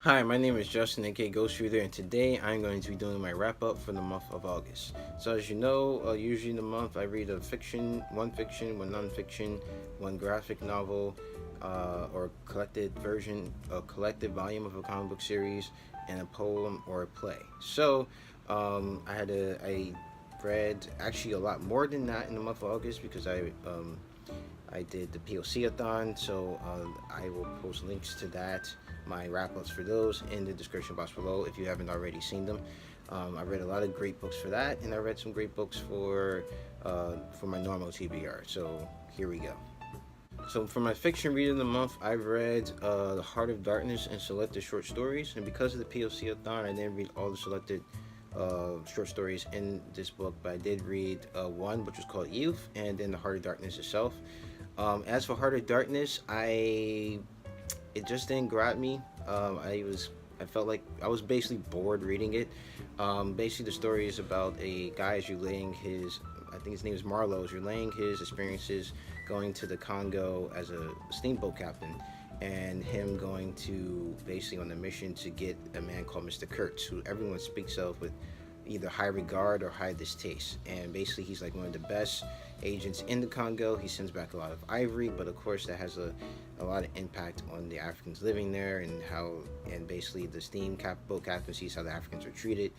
Hi, my name is Justin, aka Ghost Reader, and today I'm going to be doing my wrap up for the month of August. So, as you know, usually in the month I read one fiction, one nonfiction, one graphic novel, or a collected volume of a comic book series, and a poem or a play. So, I read actually a lot more than that in the month of August because I did the POC-a-thon, so I will post links to that, my wrap-ups for those, in the description box below if you haven't already seen them. I read a lot of great books for that, and I read some great books for my normal TBR. So here we go. So for my fiction read of the month, I read The Heart of Darkness and selected short stories. And because of the POC-a-thon, I didn't read all the selected short stories in this book, but I did read one, which was called Youth, and then The Heart of Darkness itself. As for Heart of Darkness, it just didn't grab me. I felt like I was basically bored reading it. Basically, the story is about a guy is relaying his, I think his name is Marlowe, is relaying his experiences going to the Congo as a steamboat captain, and him going to basically on a mission to get a man called Mr. Kurtz, who everyone speaks of with either high regard or high distaste. And basically, he's like one of the best agents in the Congo. He sends back a lot of ivory, but of course, that has a lot of impact on the Africans living there and basically the boat captain sees how the Africans are treated.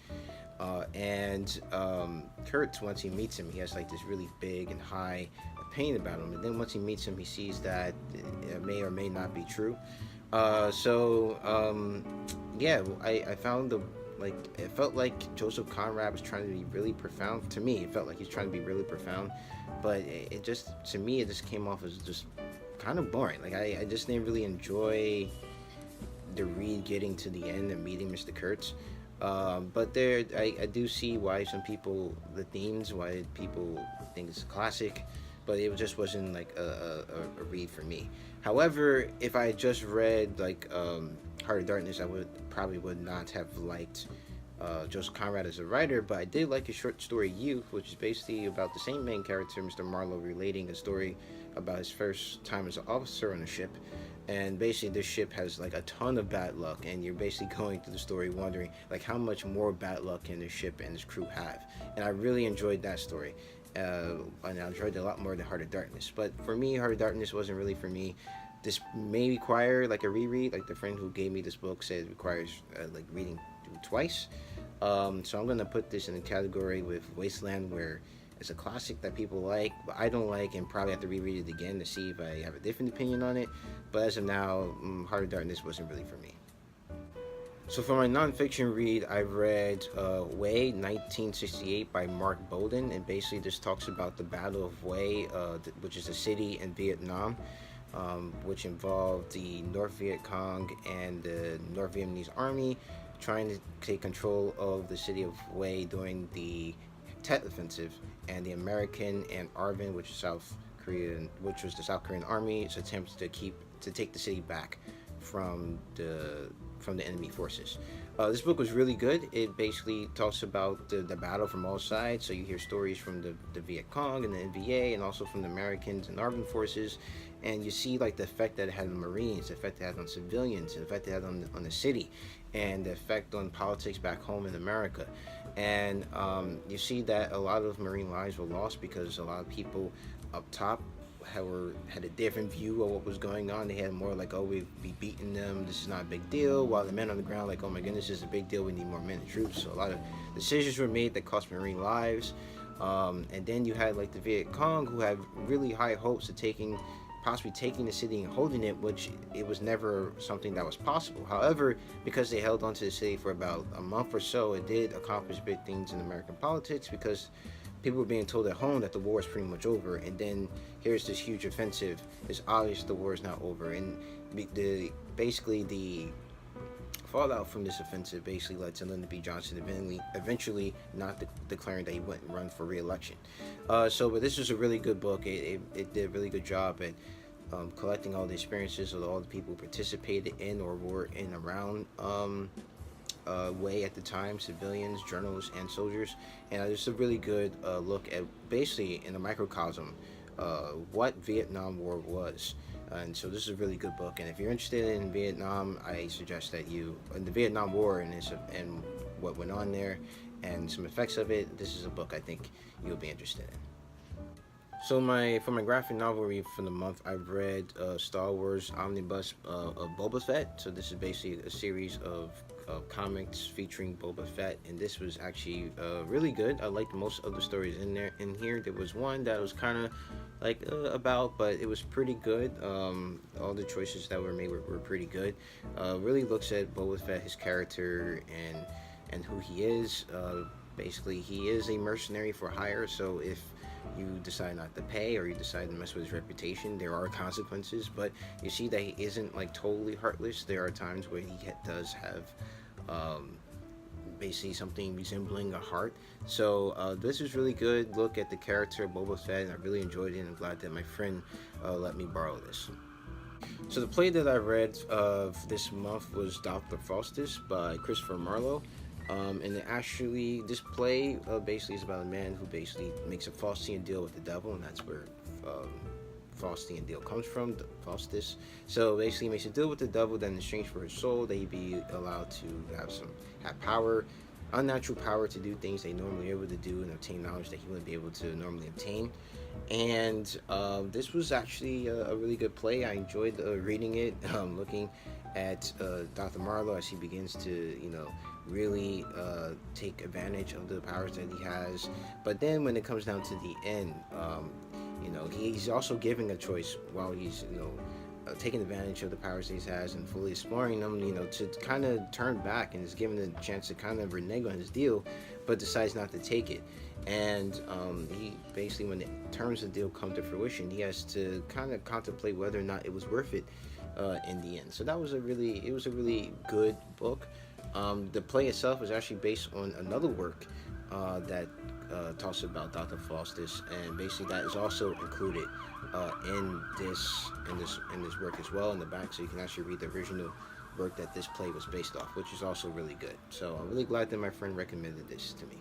Kurtz, once he meets him, he has like this really big and high opinion about him. And then once he meets him, he sees that it may or may not be true. Yeah, I found it felt like Joseph Conrad was trying to be really profound. To me, it felt like he's trying to be really profound, but it just, to me, it just came off as just kind of boring. Like I just didn't really enjoy the read getting to the end and meeting Mr. Kurtz. But I do see why the themes, why people think it's a classic, but it just wasn't like a read for me. However, if I just read Heart of Darkness, I would not have liked Joseph Conrad as a writer, but I did like his short story Youth, which is basically about the same main character, Mr. Marlowe, relating a story about his first time as an officer on a ship. And basically, this ship has like a ton of bad luck, and you're basically going through the story wondering like how much more bad luck can this ship and this crew have. And I really enjoyed that story, and I enjoyed it a lot more than Heart of Darkness. But for me, Heart of Darkness wasn't really for me. This may require like a reread. Like the friend who gave me this book said, it requires like reading twice. So I'm gonna put this in a category with Wasteland, where it's a classic that people like, but I don't like, and probably have to reread it again to see if I have a different opinion on it. But as of now, Heart of Darkness wasn't really for me. So for my nonfiction read, I read Way 1968 by Mark Bowden, and basically this talks about the Battle of Way, which is a city in Vietnam, which involved the North Viet Cong and the North Vietnamese army trying to take control of the city of Way during the Tet Offensive, and the American and ARVN, which was the South Korean Army's attempts to take the city back from the enemy forces. This book was really good. It basically talks about the battle from all sides. So you hear stories from the Viet Cong and the NVA, and also from the Americans and ARVN forces, and you see like the effect that it had on the Marines, the effect it had on civilians, the effect it had on the city, and the effect on politics back home in America. And you see that a lot of Marine lives were lost because a lot of people up top had a different view of what was going on. They had more like, oh, we've beaten them, this is not a big deal, while the men on the ground like, oh my goodness, this is a big deal, we need more men and troops. So a lot of decisions were made that cost Marine lives. And then you had like the Viet Cong, who had really high hopes of possibly taking the city and holding it, which it was never something that was possible. However, because they held onto the city for about a month or so, it did accomplish big things in American politics, because people were being told at home that the war is pretty much over, and then here's this huge offensive. It's obvious the war is not over, and basically the fallout from this offensive basically led to Lyndon B. Johnson eventually not declaring that he wouldn't run for re-election. But this was a really good book. It did a really good job at collecting all the experiences of all the people who participated in or were in around Way at the time, civilians, journalists, and soldiers. And it's a really good look at basically in a microcosm what Vietnam War was. And so this is a really good book. And if you're interested in Vietnam, I suggest that you, in the Vietnam War and what went on there and some effects of it, this is a book I think you'll be interested in. So for my graphic novel read for the month, I've read Star Wars Omnibus of Boba Fett. So this is basically a series of comics featuring Boba Fett, and this was actually really good. I liked most of the stories in here. There was one that was kind of like about, but it was pretty good. All the choices that were made were pretty good. Really looks at Boba Fett, his character, and who he is. Basically, he is a mercenary for hire. So if you decide not to pay or you decide to mess with his reputation, there are consequences. But you see that he isn't like totally heartless. There are times where he does have basically something resembling a heart. So this is really good. Look at the character of Boba Fett, and I really enjoyed it, and I'm glad that my friend let me borrow this. So the play that I read this month was Dr. Faustus by Christopher Marlowe. And actually, this play basically is about a man who basically makes a Faustian deal with the devil, and that's where Faustian deal comes from, Faustus. So basically, he makes a deal with the devil that in exchange for his soul, that he'd be allowed to have power, unnatural power to do things they normally able to do and obtain knowledge that he wouldn't be able to normally obtain. And this was actually a really good play. I enjoyed reading it, looking at Dr. Marlowe as he begins to, really take advantage of the powers that he has. But then when it comes down to the end, he's also giving a choice while he's, taking advantage of the powers that he has and fully exploring them, to kind of turn back, and is given a chance to kind of renege on his deal, but decides not to take it. And he basically, when the terms of the deal come to fruition, he has to kind of contemplate whether or not it was worth it in the end. So it was a really good book. The play itself was actually based on another work that talks about Dr. Faustus, and basically that is also included in this work as well in the back, so you can actually read the original work that this play was based off, which is also really good. So I'm really glad that my friend recommended this to me.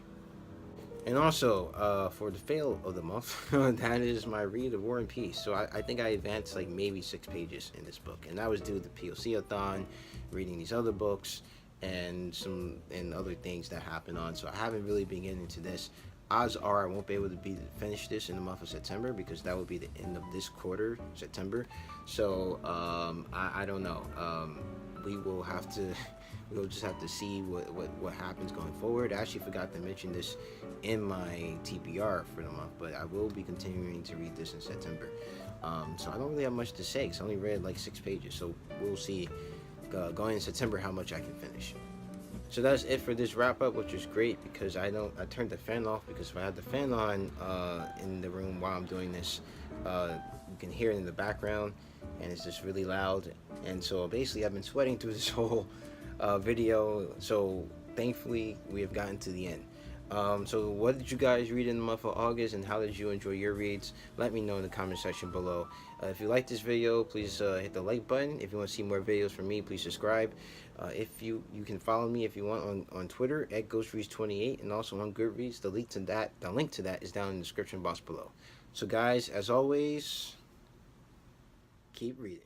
And also, for the fail of the month, that is my read of War and Peace. So I think I advanced like maybe 6 pages in this book, and that was due to the POC-a-thon, reading these other books, and other things that happen on. So I haven't really been getting into this. Odds are I won't be able to finish this in the month of September, because that would be the end of this quarter, September. So I don't know. We'll just have to see what happens going forward. I actually forgot to mention this in my TBR for the month, but I will be continuing to read this in September. So I don't really have much to say, because I only read like 6 pages. So we'll see going in September how much I can finish. So that's it for this wrap up, which is great, because I turned the fan off, because if I had the fan on in the room while I'm doing this, you can hear it in the background, and it's just really loud. And so basically I've been sweating through this whole video. So thankfully we have gotten to the end. So what did you guys read in the month of August, and how did you enjoy your reads? Let me know in the comment section below. If you like this video, please hit the like button. If you want to see more videos from me, please subscribe. If you can follow me if you want on Twitter at GhostReads28, and also on Goodreads. The link to that is down in the description box below. So guys, as always, keep reading.